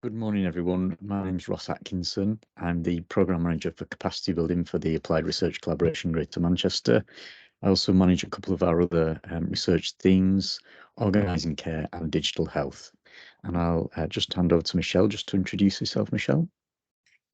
Good morning, everyone. My name's Ross Atkinson. I'm the Programme Manager for Capacity Building for the Applied Research Collaboration Greater Manchester. I also manage a couple of our other research themes, organising care and digital health. And I'll just hand over to Michelle just to introduce yourself, Michelle.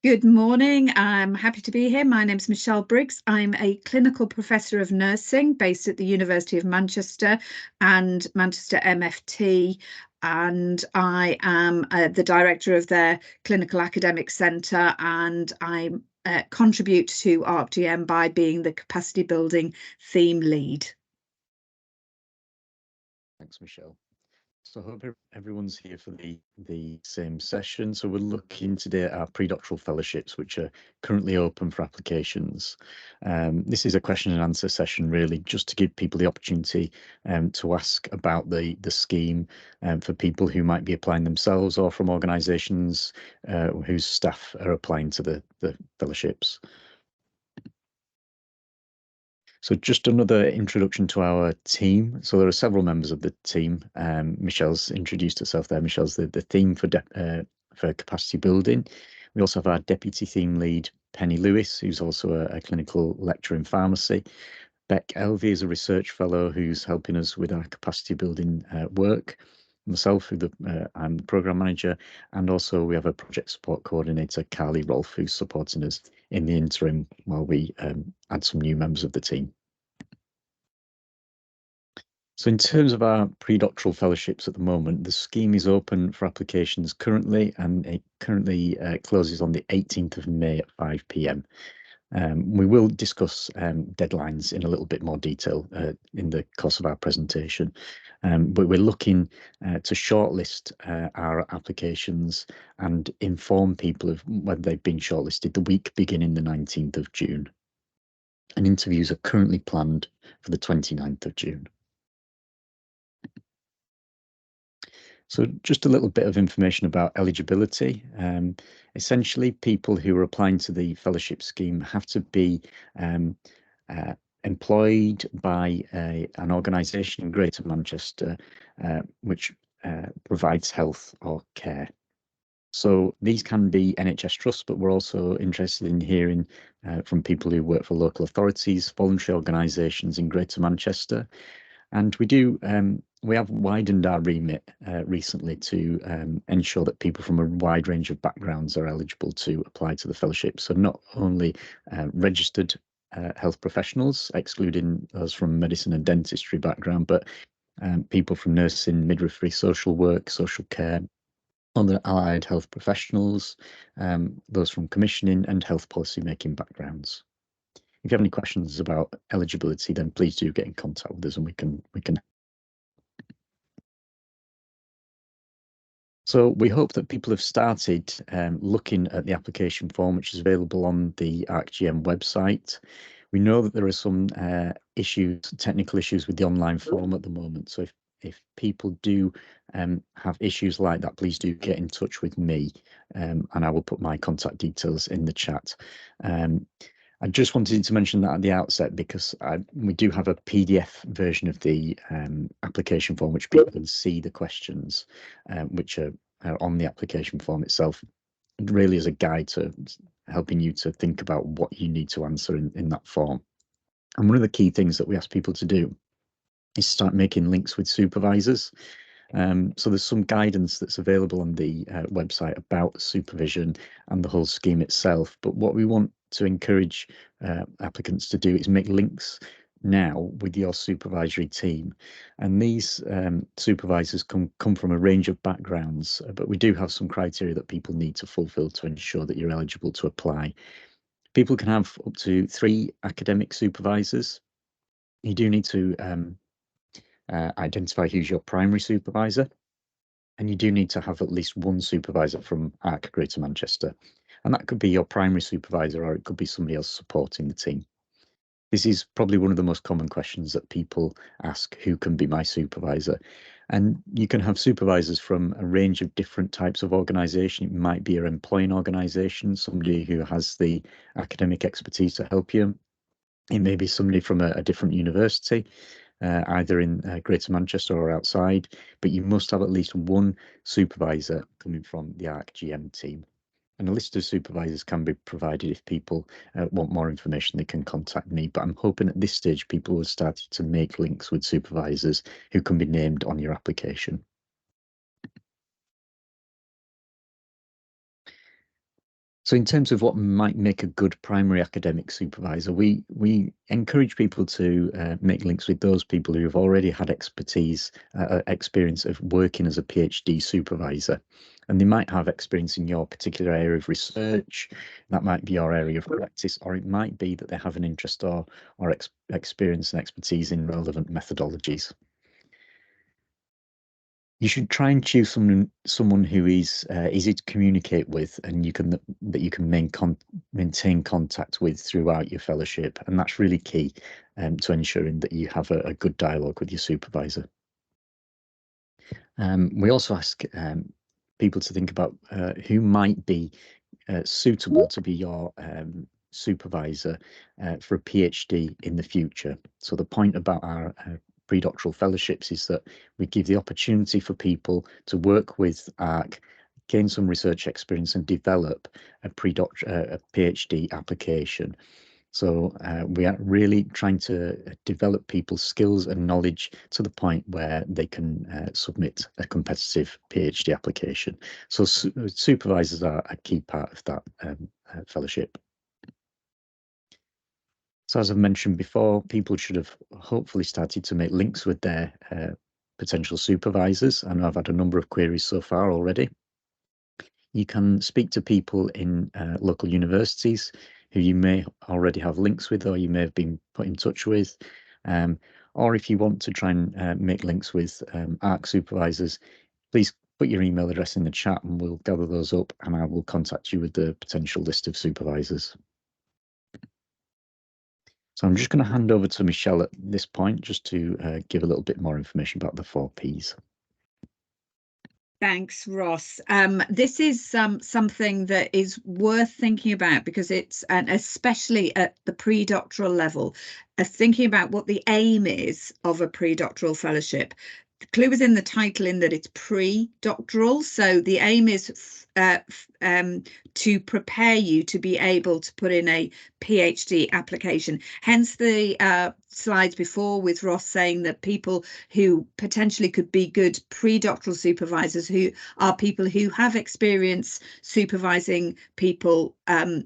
Good morning. I'm happy to be here. My name's Michelle Briggs. I'm a clinical professor of nursing based at the University of Manchester and Manchester MFT. And I am the director of their clinical academic centre, and I contribute to ArcGM by being the capacity building theme lead. Thanks, Michelle. So I hope everyone's here for the same session. So we're looking today at our pre-doctoral fellowships, which are currently open for applications. This is a question and answer session, really, just to give people the opportunity to ask about the scheme for people who might be applying themselves or from organisations whose staff are applying to the fellowships. So just another introduction to our team. So there are several members of the team. Michelle's introduced herself there. Michelle's the theme for capacity building. We also have our deputy theme lead, Penny Lewis, who's also a clinical lecturer in pharmacy. Beck Elvey is a research fellow who's helping us with our capacity building work. Myself, I'm the programme manager, and also we have a project support coordinator, Carly Rolfe, who's supporting us in the interim while we add some new members of the team. So in terms of our pre-doctoral fellowships at the moment, the scheme is open for applications currently, and it currently closes on the 18th of May at 5 p.m. We will discuss deadlines in a little bit more detail in the course of our presentation, but we're looking to shortlist our applications and inform people of whether they've been shortlisted the week beginning the 19th of June. And interviews are currently planned for the 29th of June. So just a little bit of information about eligibility. Essentially, people who are applying to the fellowship scheme have to be employed by an organisation in Greater Manchester which provides health or care. So these can be NHS trusts, but we're also interested in hearing from people who work for local authorities, voluntary organisations in Greater Manchester. And we have widened our remit recently to ensure that people from a wide range of backgrounds are eligible to apply to the fellowship. So not only registered health professionals, excluding those from medicine and dentistry background, but people from nursing, midwifery, social work, social care, other allied health professionals, those from commissioning and health policy making backgrounds. If you have any questions about eligibility, then please do get in contact with us and we can. So we hope that people have started looking at the application form, which is available on the ArcGM website. We know that there are some technical issues with the online form at the moment. So if people do have issues like that, please do get in touch with me and I will put my contact details in the chat. I just wanted to mention that at the outset because we do have a PDF version of the application form, which people can see the questions which are on the application form itself. It really is a guide to helping you to think about what you need to answer in that form. And one of the key things that we ask people to do is start making links with supervisors. So there's some guidance that's available on the website about supervision and the whole scheme itself. But what we want to encourage applicants to do is make links now with your supervisory team. And these supervisors come from a range of backgrounds, but we do have some criteria that people need to fulfill to ensure that you're eligible to apply. People can have up to 3 academic supervisors. You do need to identify who's your primary supervisor, and you do need to have at least 1 supervisor from ARC Greater Manchester, and that could be your primary supervisor or it could be somebody else supporting the team. This is probably one of the most common questions that people ask: who can be my supervisor? And you can have supervisors from a range of different types of organisation. It might be an employing organisation, somebody who has the academic expertise to help you. It may be somebody from a different university. either in Greater Manchester or outside, but you must have at least one supervisor coming from the ARC-GM team. And a list of supervisors can be provided if people want more information. They can contact me, but I'm hoping at this stage people will start to make links with supervisors who can be named on your application. So in terms of what might make a good primary academic supervisor, we encourage people to make links with those people who have already had experience of working as a PhD supervisor. And they might have experience in your particular area of research. That might be your area of practice, or it might be that they have an interest or experience and expertise in relevant methodologies. You should try and choose someone who is easy to communicate with, and you can maintain contact with throughout your fellowship, and that's really key to ensuring that you have a good dialogue with your supervisor. We also ask people to think about who might be suitable to be your supervisor for a PhD in the future. So the point about our pre-doctoral fellowships is that we give the opportunity for people to work with ARC, gain some research experience and develop a PhD application. So we are really trying to develop people's skills and knowledge to the point where they can submit a competitive PhD application. So supervisors are a key part of that fellowship. So as I've mentioned before, people should have hopefully started to make links with their potential supervisors. I know I've had a number of queries so far already. You can speak to people in local universities who you may already have links with, or you may have been put in touch with. Or if you want to try and make links with ARC supervisors, please put your email address in the chat and we'll gather those up and I will contact you with the potential list of supervisors. So I'm just going to hand over to Michelle at this point just to give a little bit more information about the 4 Ps. Thanks, Ross. This is something that is worth thinking about because it's, and especially at the pre-doctoral level, thinking about what the aim is of a pre-doctoral fellowship. The clue is in the title in that it's pre-doctoral. So the aim is to prepare you to be able to put in a PhD application. Hence the slides before with Ross saying that people who potentially could be good pre-doctoral supervisors who are people who have experience supervising people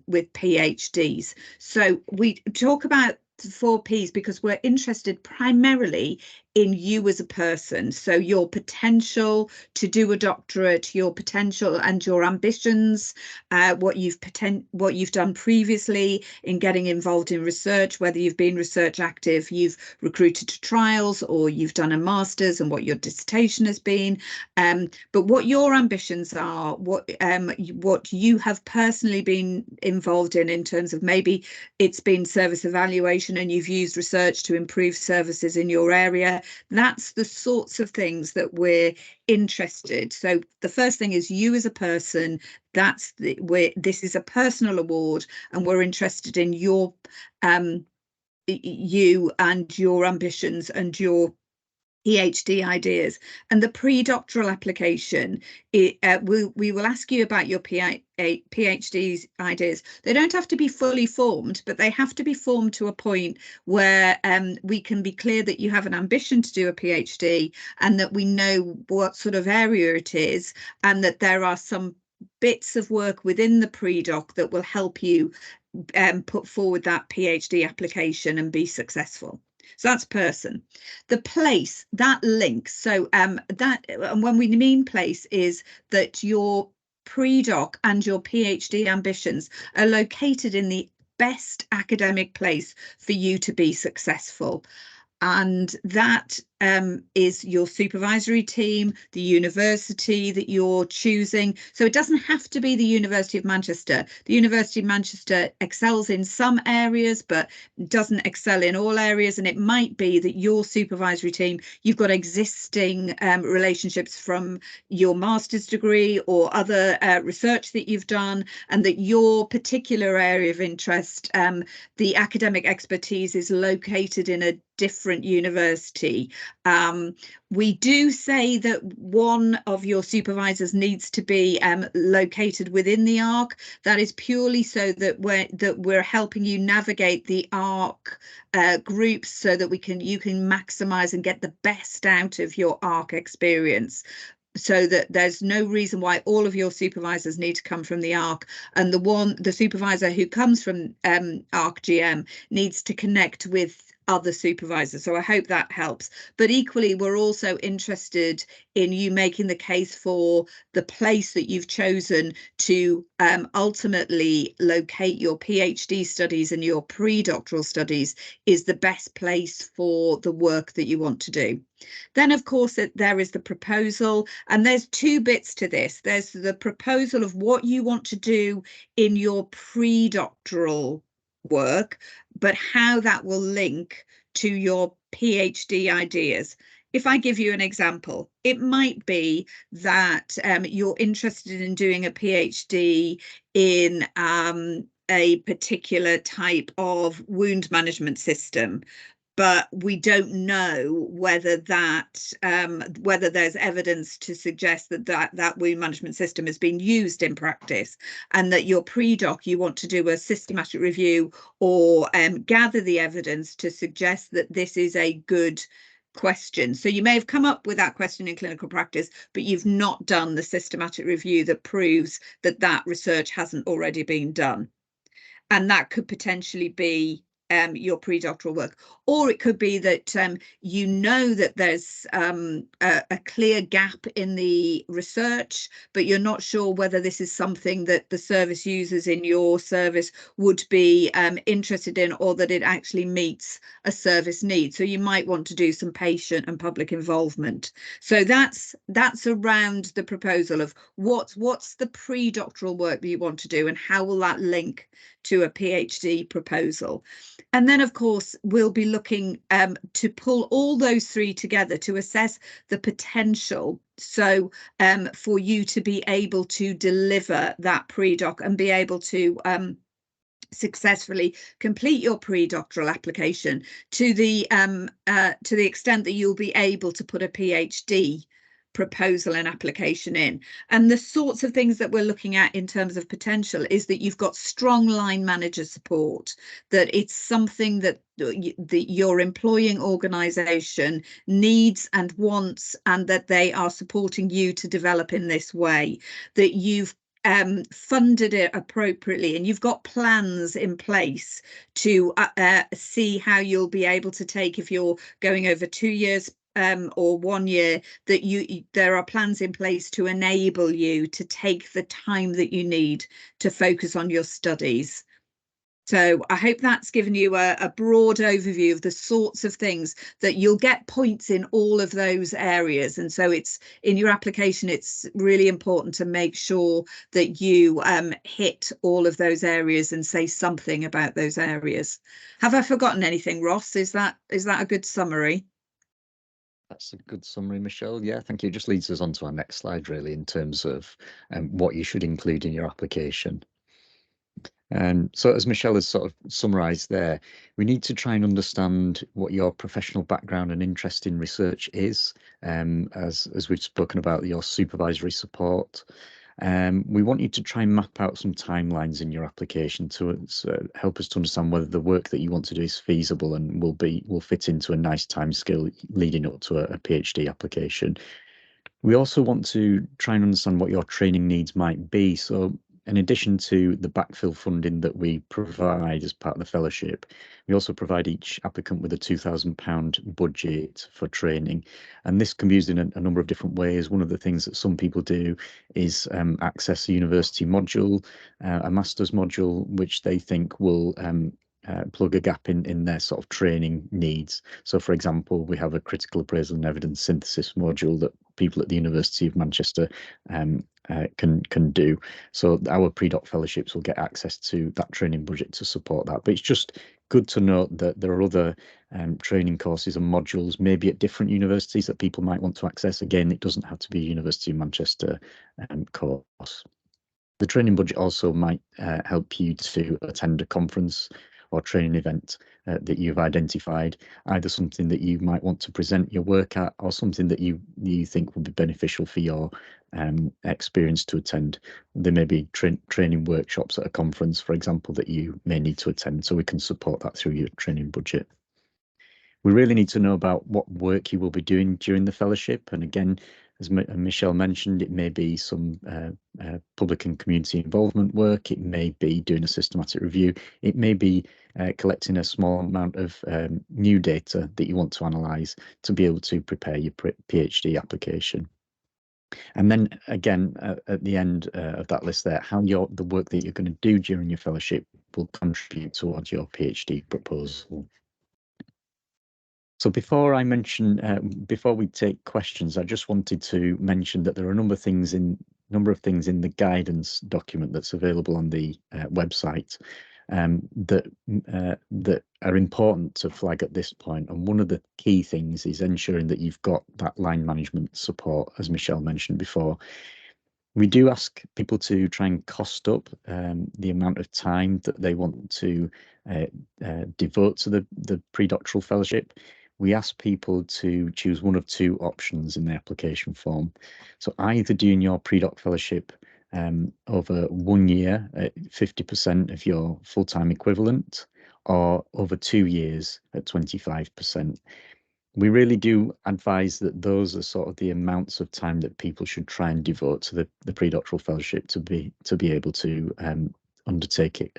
with PhDs. So we talk about the 4 Ps because we're interested primarily in you as a person. So your potential to do a doctorate, your potential and your ambitions, what you've done previously in getting involved in research, whether you've been research active, you've recruited to trials, or you've done a master's, and what your dissertation has been. But what your ambitions are, what you have personally been involved in terms of maybe it's been service evaluation and you've used research to improve services in your area. That's the sorts of things that we're interested. So the first thing is you as a person. This is a personal award, and we're interested in your you and your ambitions and your PhD ideas. And the pre-doctoral application, we will ask you about your PhD ideas. They don't have to be fully formed, but they have to be formed to a point where we can be clear that you have an ambition to do a PhD and that we know what sort of area it is, and that there are some bits of work within the pre-doc that will help you put forward that PhD application and be successful. So that's person. The place, that link. So and when we mean place is that your pre-doc and your PhD ambitions are located in the best academic place for you to be successful. And that is your supervisory team, the university that you're choosing. So it doesn't have to be the University of Manchester. The University of Manchester excels in some areas, but doesn't excel in all areas. And it might be that your supervisory team, you've got existing relationships from your master's degree or other research that you've done, and that your particular area of interest, the academic expertise is located in a different university. We do say that one of your supervisors needs to be located within the ARC. That is purely so that we're helping you navigate the ARC groups, so that you can maximize and get the best out of your ARC experience, so that there's no reason why all of your supervisors need to come from the ARC, and the supervisor who comes from ARC GM needs to connect with other supervisors. So I hope that helps. But equally, we're also interested in you making the case for the place that you've chosen to ultimately locate your PhD studies and your pre-doctoral studies is the best place for the work that you want to do. Then, of course, there is the proposal, and there's two bits to this. There's the proposal of what you want to do in your pre-doctoral work, but how that will link to your PhD ideas. If I give you an example, it might be that you're interested in doing a PhD in a particular type of wound management system, but we don't know whether whether there's evidence to suggest that wound management system has been used in practice, and that your pre-doc, you want to do a systematic review or gather the evidence to suggest that this is a good question. So you may have come up with that question in clinical practice, but you've not done the systematic review that proves that that research hasn't already been done. And that could potentially be your pre-doctoral work. Or it could be that you know that there's a clear gap in the research, but you're not sure whether this is something that the service users in your service would be interested in, or that it actually meets a service need. So you might want to do some patient and public involvement. So that's around the proposal of what's the pre-doctoral work that you want to do, and how will that link to a PhD proposal. And then, of course, we'll be looking to pull all those three together to assess the potential. So for you to be able to deliver that pre-doc and be able to successfully complete your pre-doctoral application to the extent that you'll be able to put a PhD proposal and application in. And the sorts of things that we're looking at in terms of potential is that you've got strong line manager support, that it's something that your employing organization needs and wants, and that they are supporting you to develop in this way, that you've funded it appropriately, and you've got plans in place to see how you'll be able to take, if you're going over 2 years or 1 year, that there are plans in place to enable you to take the time that you need to focus on your studies. So I hope that's given you a broad overview of the sorts of things that you'll get points in all of those areas. And so it's in your application, it's really important to make sure that you hit all of those areas and say something about those areas. Have I forgotten anything, Ross? Is that a good summary? That's a good summary, Michelle. Yeah, thank you. It just leads us on to our next slide, really, in terms of what you should include in your application. So as Michelle has sort of summarised there, we need to try and understand what your professional background and interest in research is, as we've spoken about your supervisory support. We want you to try and map out some timelines in your application to help us to understand whether the work that you want to do is feasible and will fit into a nice timescale leading up to a PhD application. We also want to try and understand what your training needs might be. So in addition to the backfill funding that we provide as part of the fellowship, we also provide each applicant with a £2,000 budget for training. And this can be used in a number of different ways. One of the things that some people do is access a university module, a master's module, which they think will plug a gap in their sort of training needs. So, for example, we have a critical appraisal and evidence synthesis module that people at the University of Manchester can do. So our pre-doc fellowships will get access to that training budget to support that. But it's just good to note that there are other training courses and modules, maybe at different universities, that people might want to access. Again, it doesn't have to be a University of Manchester course. The training budget also might help you to attend a conference or training event that you've identified, either something that you might want to present your work at or something that you think will be beneficial for your experience to attend. There may be training workshops at a conference, for example, that you may need to attend, so we can support that through your training budget. We really need to know about what work you will be doing during the fellowship. And again, as Michelle mentioned, it may be some public and community involvement work. It may be doing a systematic review. It may be collecting a small amount of new data that you want to analyse to be able to prepare your PhD application. And then again, at the end of that list there, how the work that you're going to do during your fellowship will contribute towards your PhD proposal. So before I mention, before we take questions, I just wanted to mention that there are a number of things in the guidance document that's available on the website that are important to flag at this point. And one of the key things is ensuring that you've got that line management support, as Michelle mentioned before. We do ask people to try and cost up the amount of time that they want to devote to the pre-doctoral fellowship. We ask people to choose one of two options in the application form. So either doing your pre-doc fellowship over 1 year at 50% of your full-time equivalent, or over 2 years at 25%. We really do advise that those are sort of the amounts of time that people should try and devote to the pre-doctoral fellowship to be able to undertake it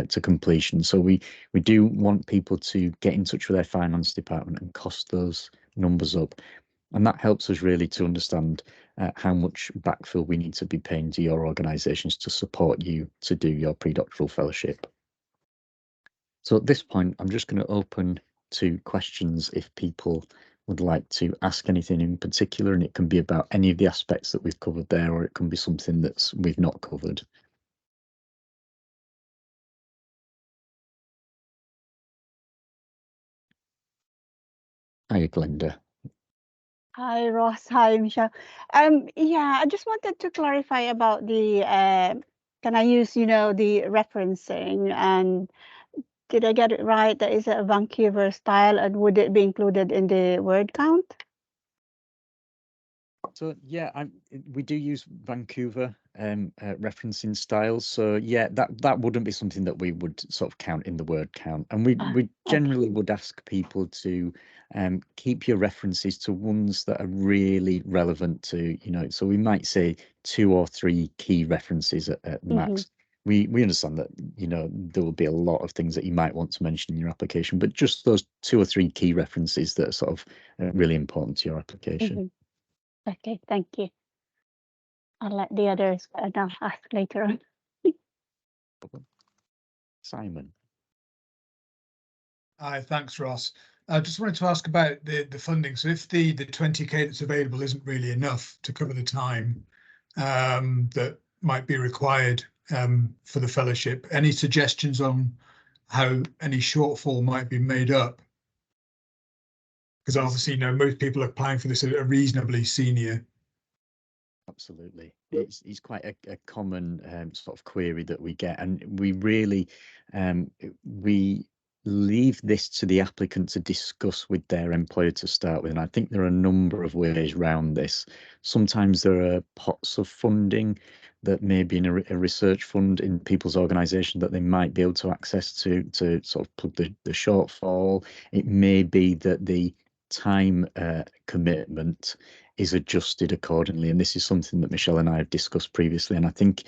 to completion. So we do want people to get in touch with their finance department and cost those numbers up. And that helps us really to understand how much backfill we need to be paying to your organisations to support you to do your pre-doctoral fellowship. So at this point, I'm just going to open to questions if people would like to ask anything in particular, and it can be about any of the aspects that we've covered there, or it can be something that's we've not covered. Hi, Glenda. Hi, Ross. Hi, Michelle. Yeah, I just wanted to clarify about the can I use, the referencing, and did I get it right? That is a Vancouver style, and would it be included in the word count? So yeah, we do use Vancouver referencing styles. So yeah, that wouldn't be something that we would sort of count in the word count. And we generally would ask people to keep your references to ones that are really relevant to, so we might say 2 or 3 key references at max. We understand that, there will be a lot of things that you might want to mention in your application, but just those 2 or 3 key references that are sort of really important to your application. Okay, thank you. I'll let the others ask later on. Simon. Hi, thanks, Ross. I just wanted to ask about the funding. So if the 20K that's available isn't really enough to cover the time that might be required for the fellowship, any suggestions on how any shortfall might be made up? Because obviously, most people are applying for this are reasonably senior. Absolutely, it's quite a common sort of query that we get, and we really we leave this to the applicant to discuss with their employer to start with. And I think there are a number of ways around this. Sometimes there are pots of funding that may be in a research fund in people's organisation that they might be able to access to sort of plug the shortfall. It may be that the time commitment is adjusted accordingly, and this is something that Michelle and I have discussed previously. And I think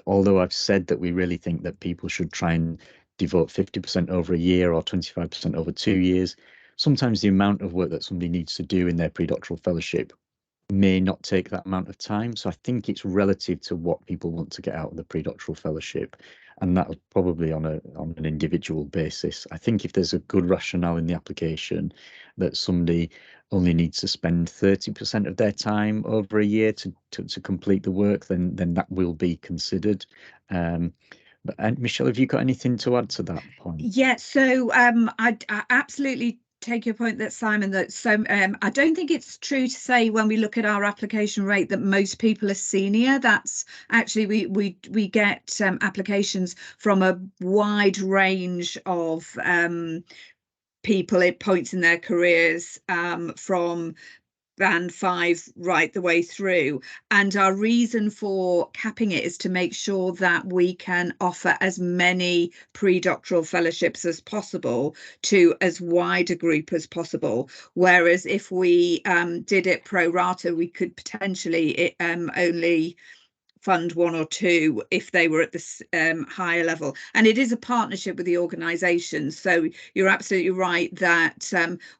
although I've said that we really think that people should try and devote 50% over a year or 25% over 2 years, sometimes the amount of work that somebody needs to do in their pre-doctoral fellowship may not take that amount of time. So I think it's relative to what people want to get out of the pre-doctoral fellowship, and that's probably on an individual basis. I think if there's a good rationale in the application that somebody only needs to spend 30% of their time over a year to complete the work, then that will be considered. And Michelle, have you got anything to add to that point? Yeah, so I absolutely take your point that Simon, that I don't think it's true to say when we look at our application rate that most people are senior. That's actually we get applications from a wide range of people at points in their careers, from band 5 right the way through, and our reason for capping it is to make sure that we can offer as many pre-doctoral fellowships as possible to as wide a group as possible, whereas if we did it pro rata, we could potentially only fund 1 or 2 if they were at this higher level. And it is a partnership with the organisation, so you're absolutely right that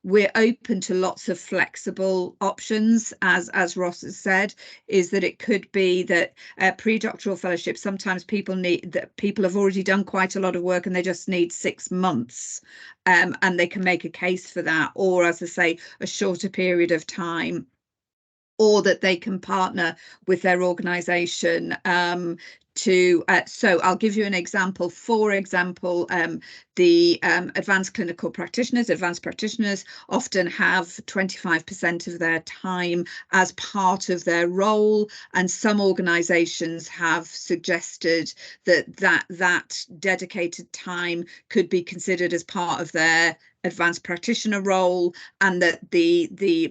we're open to lots of flexible options. As Ross has said, is that it could be that pre-doctoral fellowship, sometimes people have already done quite a lot of work and they just need 6 months, and they can make a case for that, or as I say, a shorter period of time, or that they can partner with their organisation so I'll give you an example. For example, the advanced practitioners often have 25% of their time as part of their role, and some organisations have suggested that dedicated time could be considered as part of their advanced practitioner role, and that the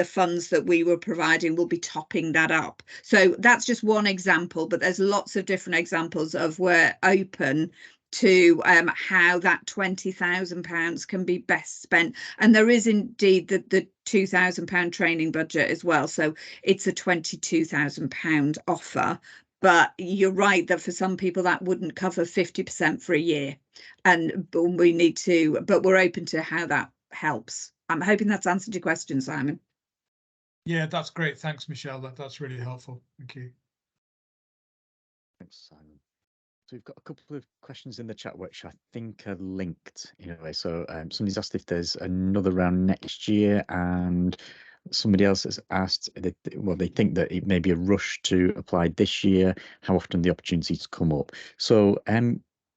funds that we were providing will be topping that up. So that's just one example, but there's lots of different examples of we're open to how that £20,000 can be best spent. And there is indeed the £2,000 training budget as well, so it's a £22,000 offer. But you're right that for some people that wouldn't cover 50% for a year, and we need to, but we're open to how that helps. I'm hoping that's answered your question, Simon. Yeah, that's great. Thanks, Michelle. That's really helpful. Thank you. Thanks, Simon. So we've got a couple of questions in the chat which I think are linked in a way. So somebody's asked if there's another round next year, and somebody else has asked, well, they think that it may be a rush to apply this year, how often the opportunities come up. So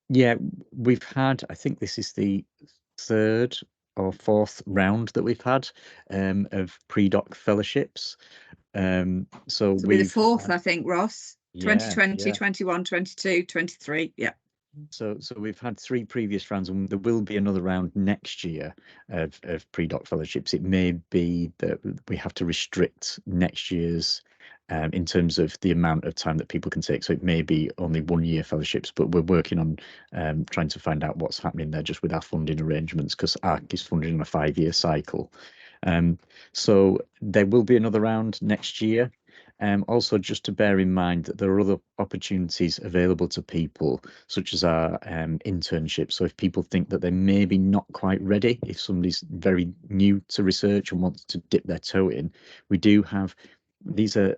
yeah, we've had, I think this is the 3rd or 4th round that we've had of pre-doc fellowships. So we're the 4th, I think, Ross. 2020, yeah. 21, 22, 23. Yeah. So we've had 3 previous rounds, and there will be another round next year of pre-doc fellowships. It may be that we have to restrict next year's in terms of the amount of time that people can take. So it may be only 1-year fellowships, but we're working on trying to find out what's happening there just with our funding arrangements, because ARC is funded on a 5-year cycle. So there will be another round next year. Also, just to bear in mind that there are other opportunities available to people, such as our internship. So if people think that they're maybe not quite ready, if somebody's very new to research and wants to dip their toe in, we do have, these are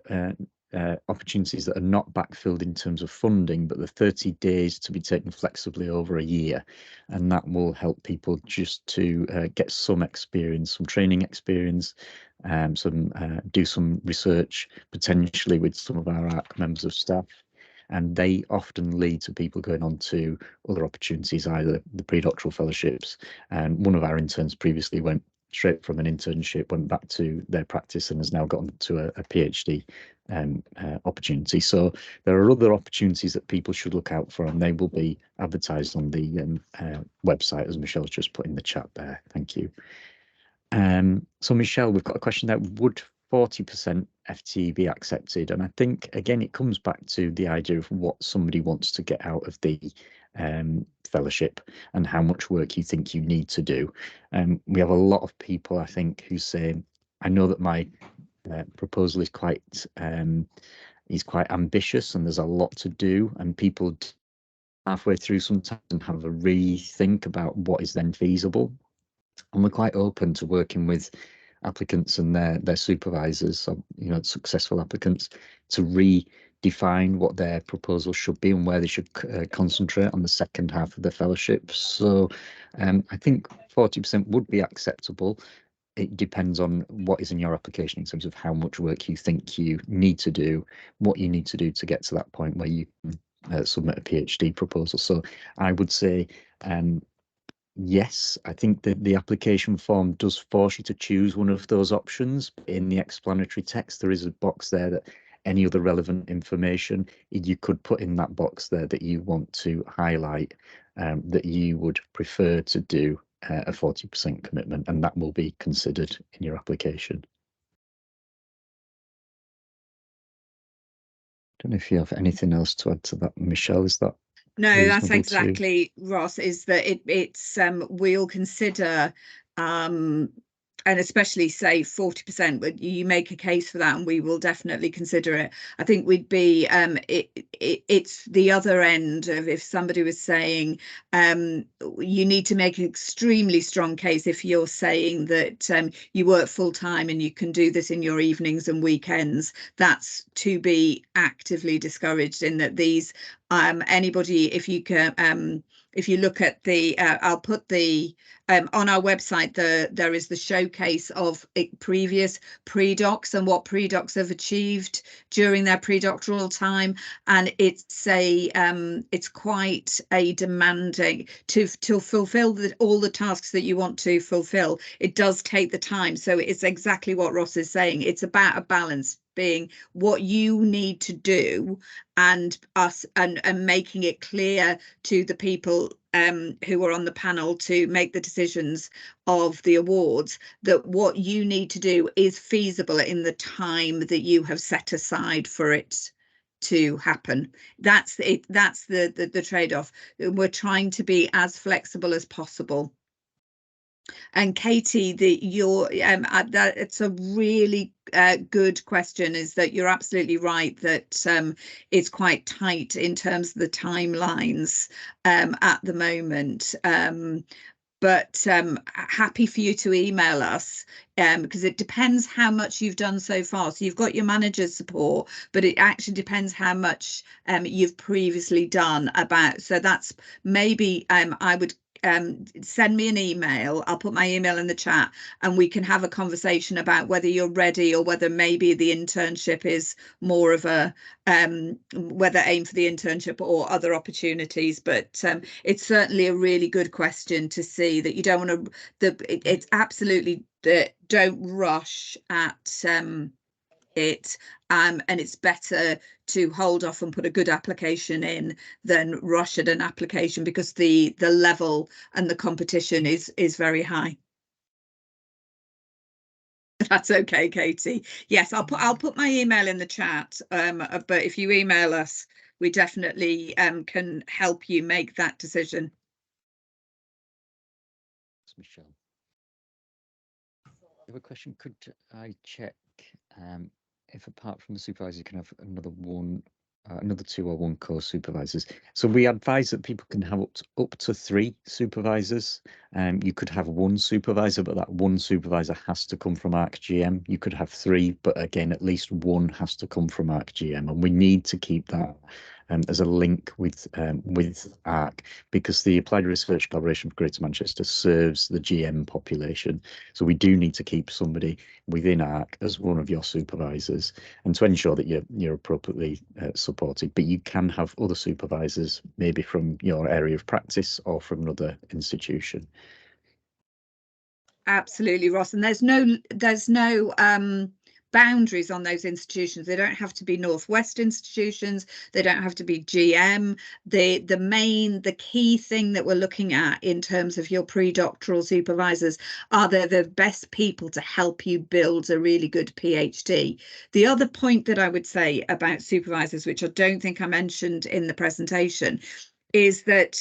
opportunities that are not backfilled in terms of funding, but the 30 days to be taken flexibly over a year. And that will help people just to get some experience, some training experience, do some research potentially with some of our ARC members of staff, and they often lead to people going on to other opportunities, either the pre-doctoral fellowships. And one of our interns previously went straight from an internship, went back to their practice, and has now gotten to a PhD opportunity. So there are other opportunities that people should look out for, and they will be advertised on the website, as Michelle's just put in the chat there. Thank you. So Michelle, we've got a question there. Would 40% FTE be accepted? And I think, again, it comes back to the idea of what somebody wants to get out of the fellowship and how much work you think you need to do. We have a lot of people, I think, who say, I know that my proposal is quite ambitious and there's a lot to do, and people halfway through sometimes and have a rethink about what is then feasible. And we're quite open to working with applicants and their supervisors, or, you know, successful applicants, to redefine what their proposal should be and where they should concentrate on the second half of the fellowship. So I think 40% would be acceptable. It depends on what is in your application in terms of how much work you think you need to do, what you need to do to get to that point where you can submit a PhD proposal. So I would say yes, I think that the application form does force you to choose one of those options. In the explanatory text, there is a box there that any other relevant information, you could put in that box there that you want to highlight, that you would prefer to do a 40% commitment, and that will be considered in your application. I don't know if you have anything else to add to that, Michelle. Is that no, that's exactly, Ross, is that it's we'll consider and especially say 40%, but you make a case for that and we will definitely consider it. I think we'd be it's the other end of if somebody was saying you need to make an extremely strong case if you're saying that you work full time and you can do this in your evenings and weekends. That's to be actively discouraged, in that these anybody, if you can if you look at the I'll put the on our website, there is the showcase of previous pre-docs and what pre-docs have achieved during their pre-doctoral time, and it's a it's quite a demanding to fulfill all the tasks that you want to fulfill. It does take the time, so it's exactly what Ross is saying. It's about a balance being what you need to do and us and making it clear to the people who are on the panel to make the decisions of the awards that what you need to do is feasible in the time that you have set aside for it to happen. That's it. That's the trade-off. We're trying to be as flexible as possible. And Katie, that it's a really good question, is that you're absolutely right that it's quite tight in terms of the timelines at the moment. But happy for you to email us because it depends how much you've done so far. So you've got your manager's support, but it actually depends how much you've previously done about. So that's maybe I would send me an email. I'll put my email in the chat and we can have a conversation about whether you're ready or whether maybe the internship is more of a whether aim for the internship or other opportunities. But it's certainly a really good question to see that you don't want to it's absolutely don't rush at it, and it's better to hold off and put a good application in than rush at an application, because the level and the competition is very high. That's okay, Katie. Yes, I'll put my email in the chat, but if you email us, we definitely can help you make that decision. Michelle, I have a question. Could I check if apart from the supervisor you can have another 2 or 1 co-supervisors? So we advise that people can have up to 3 supervisors. You could have 1 supervisor, but that 1 supervisor has to come from ArcGM. You could have 3, but again, at least 1 has to come from ArcGM, and we need to keep that as a link with ARC, because the Applied Research Collaboration for Greater Manchester serves the GM population. So we do need to keep somebody within ARC as one of your supervisors, and to ensure that you're appropriately supported. But you can have other supervisors, maybe from your area of practice or from another institution. Absolutely, Ross. And there's no boundaries on those institutions. They don't have to be Northwest institutions. They don't have to be GM. The key thing that we're looking at in terms of your pre-doctoral supervisors are they the best people to help you build a really good PhD. The other point that I would say about supervisors, which I don't think I mentioned in the presentation, is that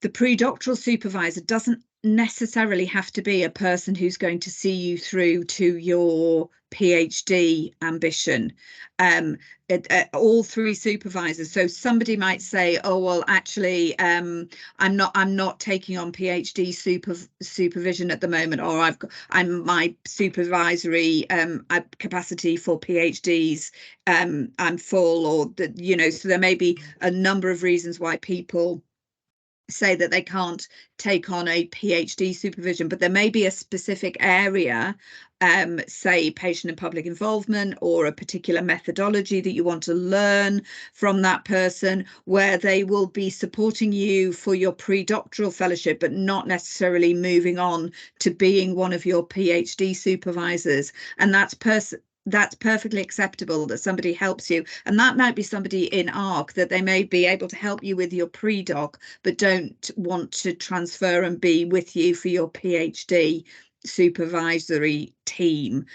the pre-doctoral supervisor doesn't necessarily have to be a person who's going to see you through to your PhD ambition. All three supervisors. So somebody might say, "Oh well, actually, I'm not taking on PhD supervision at the moment, or I'm my supervisory capacity for PhDs. I'm full, or So there may be a number of reasons why people say that they can't take on a PhD supervision, but there may be a specific area, say patient and public involvement, or a particular methodology that you want to learn from that person, where they will be supporting you for your pre-doctoral fellowship, but not necessarily moving on to being one of your PhD supervisors. And that's perfectly acceptable that somebody helps you, and that might be somebody in ARC, that they may be able to help you with your pre-doc but don't want to transfer and be with you for your PhD supervisory team.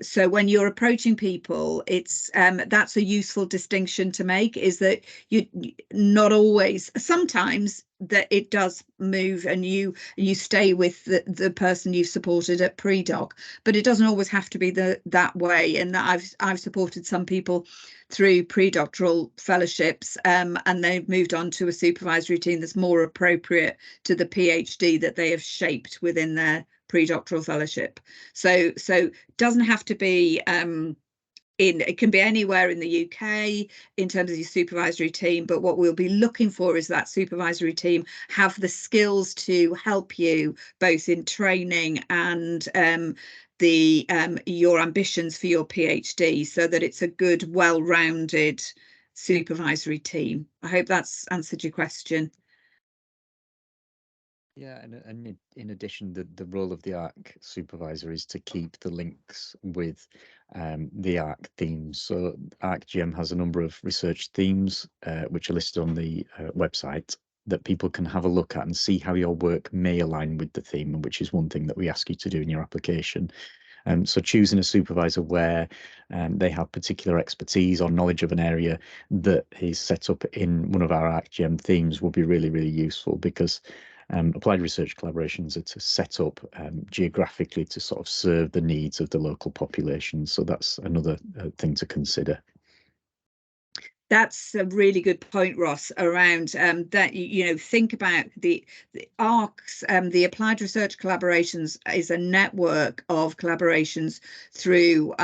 So when you're approaching people, it's that's a useful distinction to make, is that you not always, sometimes that it does move and you stay with the person you've supported at pre-doc, but it doesn't always have to be that way. And I've supported some people through pre-doctoral fellowships, and they've moved on to a supervisory team that's more appropriate to the PhD that they have shaped within their pre-doctoral fellowship. So doesn't have to be it can be anywhere in the UK in terms of your supervisory team, but what we'll be looking for is that supervisory team have the skills to help you both in training and your ambitions for your PhD, so that it's a good, well-rounded supervisory team. I hope that's answered your question. Yeah, and in addition, the role of the ARC supervisor is to keep the links with the ARC themes. So ARC-GM has a number of research themes which are listed on the website that people can have a look at and see how your work may align with the theme, and which is one thing that we ask you to do in your application. So choosing a supervisor where they have particular expertise or knowledge of an area that is set up in one of our ARC-GM themes will be really, really useful, because applied research collaborations are to set up geographically to sort of serve the needs of the local population. So that's another thing to consider. That's a really good point, Ross, around that, think about the ARCs, the Applied Research Collaborations is a network of collaborations through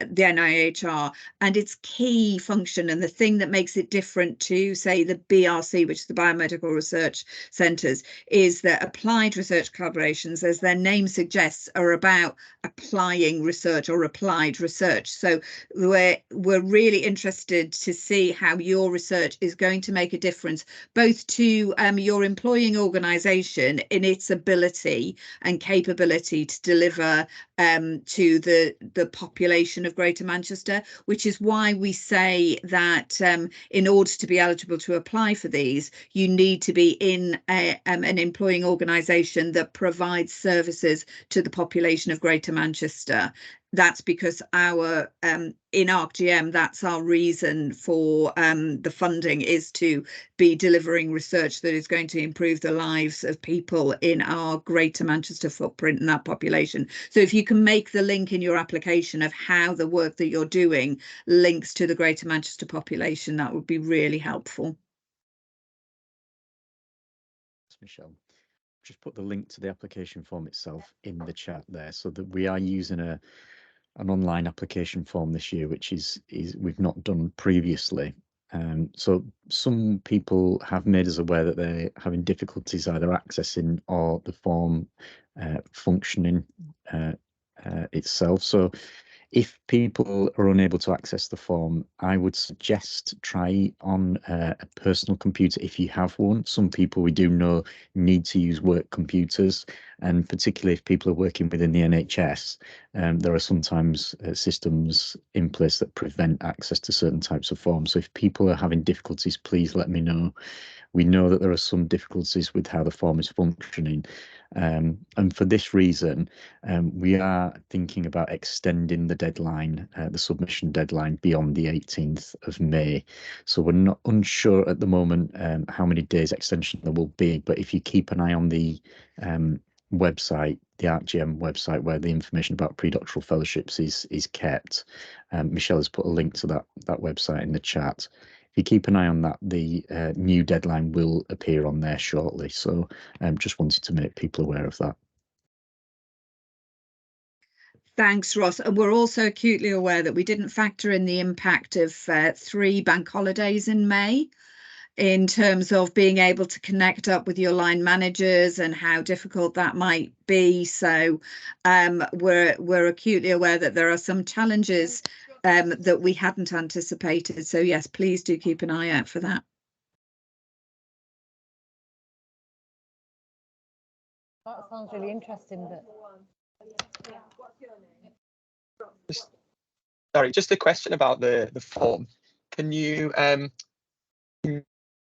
the NIHR, and its key function, and the thing that makes it different to, say, the BRC, which is the Biomedical Research Centres, is that applied research collaborations, as their name suggests, are about applying research or applied research. So we're really interested to see how your research is going to make a difference both to your employing organisation in its ability and capability to deliver to the population of Greater Manchester, which is why we say that in order to be eligible to apply for these, you need to be in an employing organisation that provides services to the population of Greater Manchester. That's because in ARC-GM, that's our reason for the funding, is to be delivering research that is going to improve the lives of people in our Greater Manchester footprint and that population. So if you can make the link in your application of how the work that you're doing links to the Greater Manchester population, that would be really helpful. Thanks, Michelle. Just put the link to the application form itself in the chat there, so that we are using an online application form this year, which is we've not done previously. So some people have made us aware that they're having difficulties either accessing or the form functioning itself. So if people are unable to access the form, I would suggest try on a personal computer if you have one. Some people we do know need to use work computers, And particularly if people are working within the NHS, there are sometimes systems in place that prevent access to certain types of forms. So if people are having difficulties, please let me know. We know that there are some difficulties with how the form is functioning. And for this reason, we are thinking about extending the deadline, the submission deadline, beyond the 18th of May. So we're not unsure at the moment how many days extension there will be, but if you keep an eye on the website, the ArcGM website, where the information about pre-doctoral fellowships is kept, Michelle has put a link to that website in the chat. If you keep an eye on that, the new deadline will appear on there shortly. So just wanted to make people aware of that. Thanks, Ross. And we're also acutely aware that we didn't factor in the impact of 3 bank holidays in May in terms of being able to connect up with your line managers and how difficult that might be. So we're acutely aware that there are some challenges that we hadn't anticipated. So yes, please do keep an eye out for that. That sounds really interesting. Sorry, just a question about the form. Can you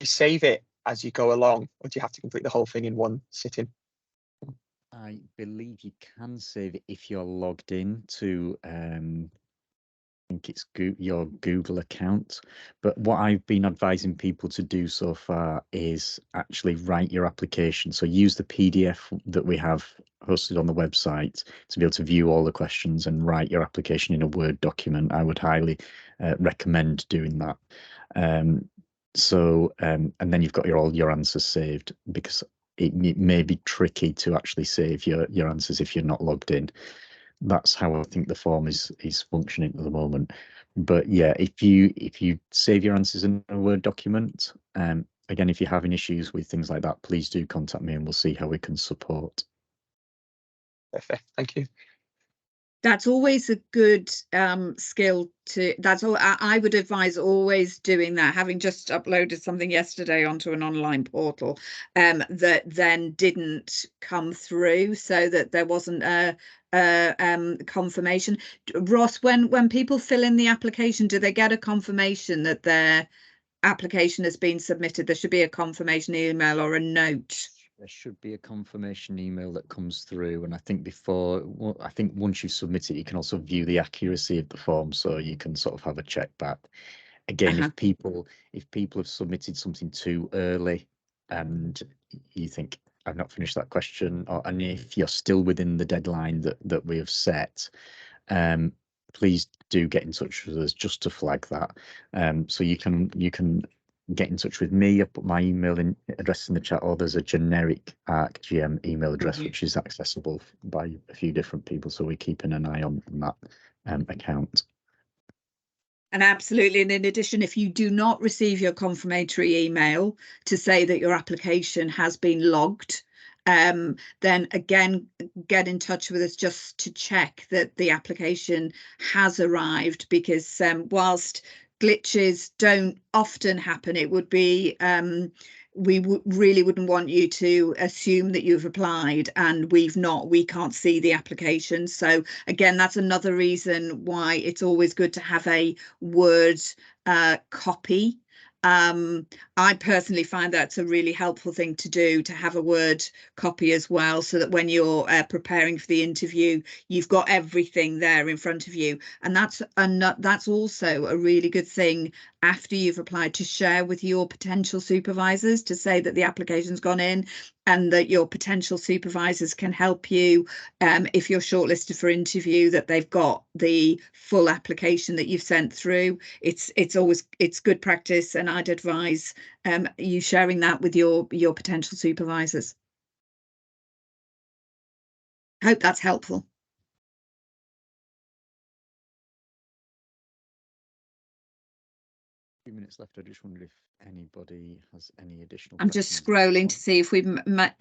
save it as you go along, or do you have to complete the whole thing in one sitting? I believe you can save it if you're logged in to I think it's your Google account. But what I've been advising people to do so far is actually write your application. So use the PDF that we have hosted on the website to be able to view all the questions and write your application in a Word document. I would highly recommend doing that. And then you've got all your answers saved, because it may be tricky to actually save your answers if you're not logged in. That's how I think the form is functioning at the moment. But yeah, if you save your answers in a Word document, again, if you're having issues with things like that, please do contact me and we'll see how we can support. Perfect, thank you. That's always a good skill to, that's all I would advise, always doing that. Having just uploaded something yesterday onto an online portal that then didn't come through, so that there wasn't a confirmation. Ross, when people fill in the application, do they get a confirmation that their application has been submitted? There should be a confirmation email or a note. There should be a confirmation email that comes through, and I think once you submit it, you can also view the accuracy of the form, so you can sort of have a check back. Again, if people have submitted something too early and you think, I've not finished that question, and if you're still within the deadline that we have set, please do get in touch with us just to flag that. So you can get in touch with me. I put my email address in the chat, or there's a generic ArcGM email address which is accessible by a few different people, so we're keeping an eye on that account. And absolutely, and in addition, if you do not receive your confirmatory email to say that your application has been logged, then again, get in touch with us just to check that the application has arrived, because whilst glitches don't often happen, it would be we really wouldn't want you to assume that you've applied and we can't see the application. So again, that's another reason why it's always good to have a Word copy. I personally find that's a really helpful thing to do, to have a Word copy as well, so that when you're preparing for the interview, you've got everything there in front of you. And that's also a really good thing after you've applied, to share with your potential supervisors, to say that the application's gone in and that your potential supervisors can help you if you're shortlisted for interview, that they've got the full application that you've sent through. It's good practice, and I'd advise you sharing that with your potential supervisors. Hope that's helpful. few minutes left. I just wondered if anybody has any additional I'm just questions at this scrolling point. to see if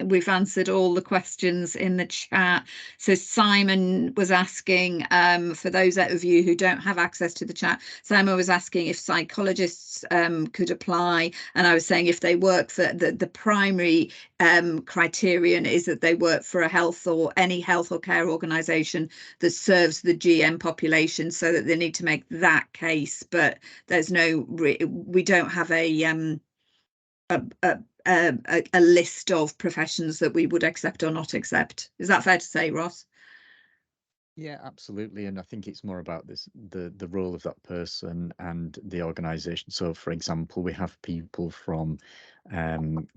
we've answered all the questions in the chat. So Simon was asking, for those of you who don't have access to the chat, Simon was asking if psychologists could apply, and I was saying if they work for the primary criterion is that they work for a health or any health or care organisation that serves the GM population, so that they need to make that case. But there's no, we don't have a list of professions that we would accept or not accept. Is that fair to say, Ross? Yeah, absolutely. And I think it's more about the role of that person and the organisation. So, for example, we have people from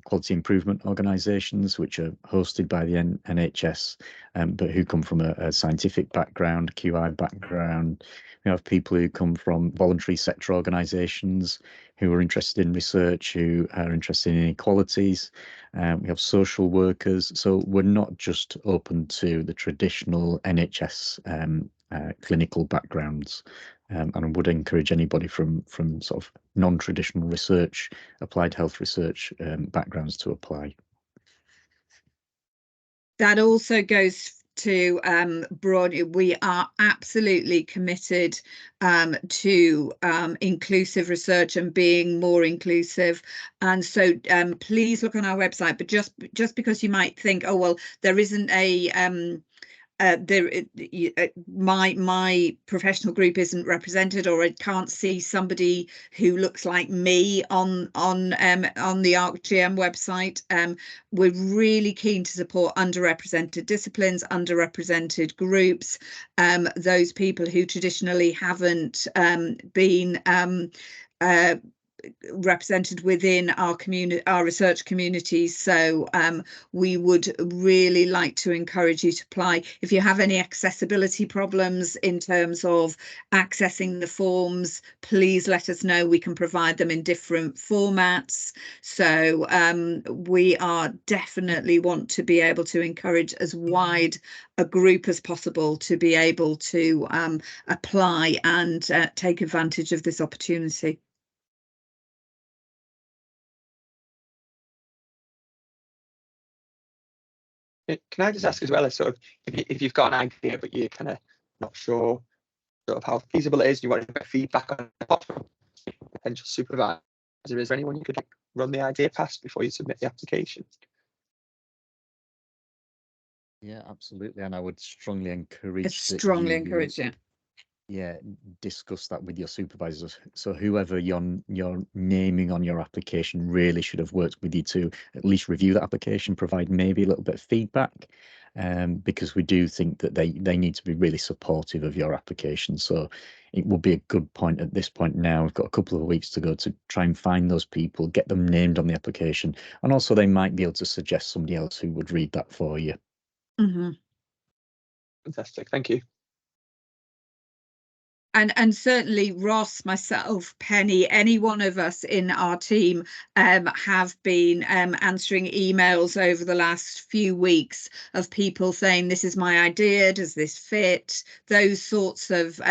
quality improvement organisations, which are hosted by the NHS, but who come from a scientific background, QI background. We have people who come from voluntary sector organisations who are interested in research, who are interested in inequalities. We have social workers. So we're not just open to the traditional NHS clinical backgrounds. And I would encourage anybody from sort of non-traditional research, applied health research backgrounds to apply. That also goes to broad. We are absolutely committed to inclusive research and being more inclusive, and so please look on our website. But just because you might think, oh well, there isn't a my professional group isn't represented, or I can't see somebody who looks like me on the ArcGM website. We're really keen to support underrepresented disciplines, underrepresented groups, those people who traditionally haven't been represented within our community, our research communities. So we would really like to encourage you to apply. If you have any accessibility problems in terms of accessing the forms, please let us know. We can provide them in different formats. So we are definitely want to be able to encourage as wide a group as possible to be able to apply and take advantage of this opportunity. Can I just ask as well, as sort of, if you've got an idea but you're kind of not sure sort of how feasible it is, you want to get feedback on it from potential supervisor, is there anyone you could like run the idea past before you submit the application? Yeah, absolutely. And I would strongly encourage Encourage, yeah. Yeah, discuss that with your supervisors. So whoever you're naming on your application really should have worked with you to at least review that application, provide maybe a little bit of feedback, because we do think that they need to be really supportive of your application. So it will be a good point at this point now. We've got a couple of weeks to go to try and find those people, get them named on the application, and also they might be able to suggest somebody else who would read that for you. Mm-hmm. Fantastic, thank you. And certainly Ross, myself, Penny, any one of us in our team have been answering emails over the last few weeks of people saying, this is my idea, does this fit? Those sorts of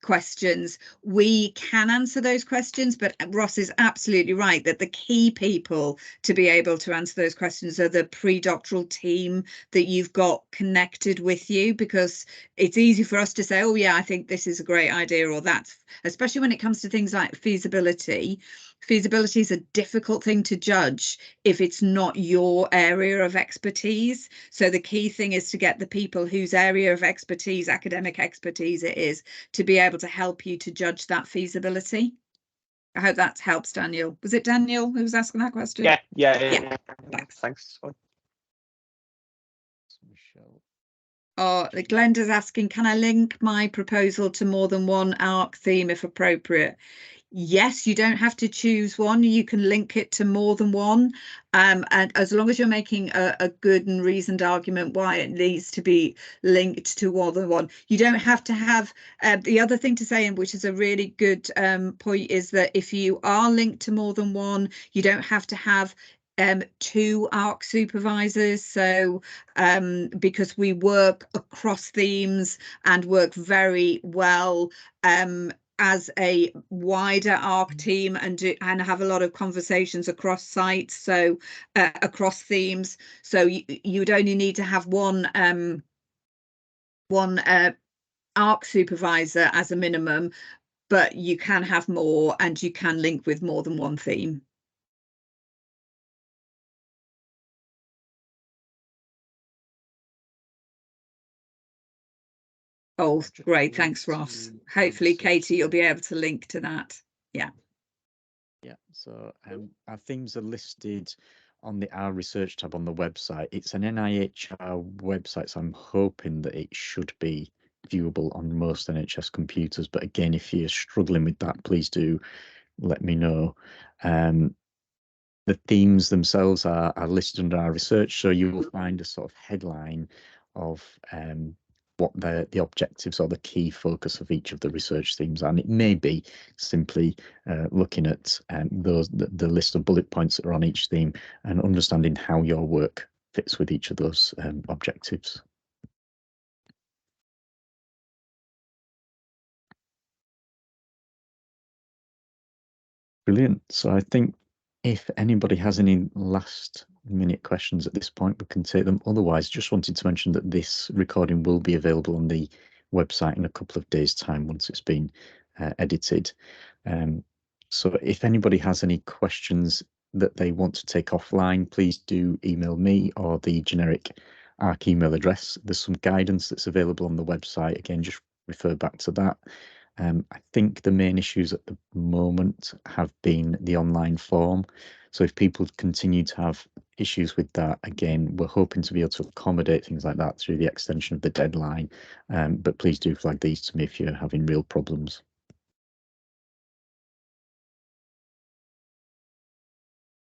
questions. We can answer those questions, but Ross is absolutely right that the key people to be able to answer those questions are the pre-doctoral team that you've got connected with you, because it's easy for us to say, oh yeah, I think this is a great idea, or that's, especially when it comes to things like feasibility. Feasibility is a difficult thing to judge if it's not your area of expertise. So the key thing is to get the people whose area of expertise, academic expertise it is, to be able to help you to judge that feasibility. I hope that helps, Daniel. Was it Daniel who was asking that question? Yeah. Thanks. Michelle. Oh, Glenda's asking, can I link my proposal to more than one ARC theme if appropriate? Yes, you don't have to choose one. You can link it to more than one. And as long as you're making a good and reasoned argument why it needs to be linked to more than one. You don't have to have, the other thing to say, and which is a really good point, is that if you are linked to more than one, you don't have to have two ARC supervisors. So because we work across themes and work very well as a wider ARC team and have a lot of conversations across sites, so across themes. So you would only need to have one ARC supervisor as a minimum, but you can have more and you can link with more than one theme. Oh, great. Thanks, Ross. Hopefully, Katie, you'll be able to link to that. Yeah. Yeah, so our themes are listed on the Our Research tab on the website. It's an NIHR website, so I'm hoping that it should be viewable on most NHS computers. But again, if you're struggling with that, please do let me know. The themes themselves are listed under Our Research, so you will find a sort of headline of what the objectives or the key focus of each of the research themes are. And it may be simply looking at the list of bullet points that are on each theme and understanding how your work fits with each of those objectives. Brilliant. So I think if anybody has any last minute questions at this point, we can take them. Otherwise, just wanted to mention that this recording will be available on the website in a couple of days' time once it's been edited. So if anybody has any questions that they want to take offline, please do email me or the generic ARC email address. There's some guidance that's available on the website. Again, just refer back to that. I think the main issues at the moment have been the online form. So if people continue to have issues with that, again, we're hoping to be able to accommodate things like that through the extension of the deadline. But please do flag these to me if you're having real problems.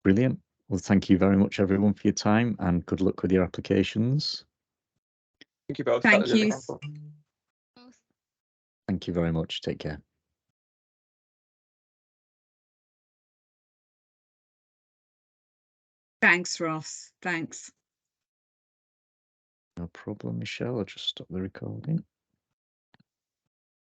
Brilliant. Well, thank you very much, everyone, for your time, and good luck with your applications. Thank you both. Thank That was really you. helpful. Thank you very much. Take care. Thanks, Ross. Thanks. No problem, Michelle. I'll just stop the recording.